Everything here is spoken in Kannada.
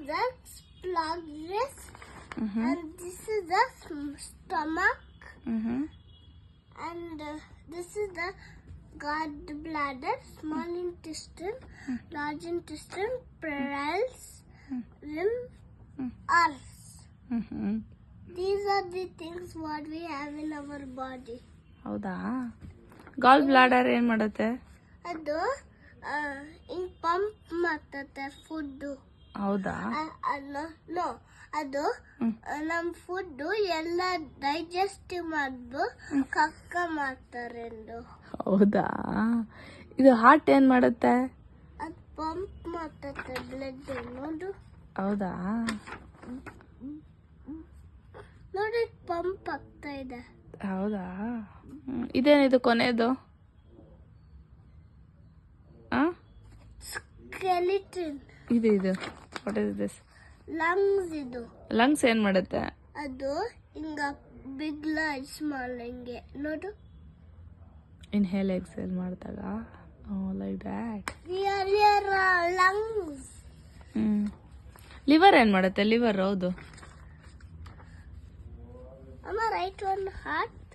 the pancreas, and this is the stomach, and this is the gallbladder, small intestine, large intestine, pearls, lymph, arse. These are the things what we have in our body. ಹೌದಾ? ಗಾಲ್ ಬ್ಲಾಡರ್ ಏನ್ ಮಾಡುತ್ತೆ? ಅದು ಹಿಂಗ್ ಪಂಪ್ ಮಾಡ್ತತೆ ಫುಡ್. ಹೌದಾ? ನೋ, ಅದು ನಮ್ ಫುಡ್ ಎಲ್ಲ ಡೈಜೆಸ್ಟ್ ಮಾಡ್ದು ಕಕ್ಕ ಮಾಡ್ತಾರೆ. ಹೌದಾ? ಇದು ಹಾರ್ಟ್ ಏನ್ ಮಾಡುತ್ತೆ? ಅದು ಪಂಪ್ ಮಾಡ್ತತೆ ಬ್ಲಡ್. ನೋಡು. ಹೌದಾ? ನೋಡಿ, ಪಂಪ್ ಆಗ್ತಾ ಇದೆ. ಹೌದಾ? ಇದೇನಿದು ಕೊನೆದು? ಸ್ಕೆಲಿಟನ್. ಇದು ವಾಟ್ ಇಸ್ ದಿಸ್? ಲಂಗ್ಸ್. ಇದು ಲಂಗ್ಸ್ ಏನ್ ಮಾಡುತ್ತೆ? ಅದು ಹಿಂಗ ಬಿಗ್ ಲಾರ್ಜ್ ಸ್ಮಾಲ್ ಹಿಂಗೆ ನೋಡು. ಇನ್ಹೇಲ್ ಎಕ್ಸೇಲ್ ಮಾಡಿದಾಗ like that. Here lungs. Liver ಏನ್ ಮಾಡುತ್ತೆ? ಲಿವರ್ ಹೌದು. Am I right on heart?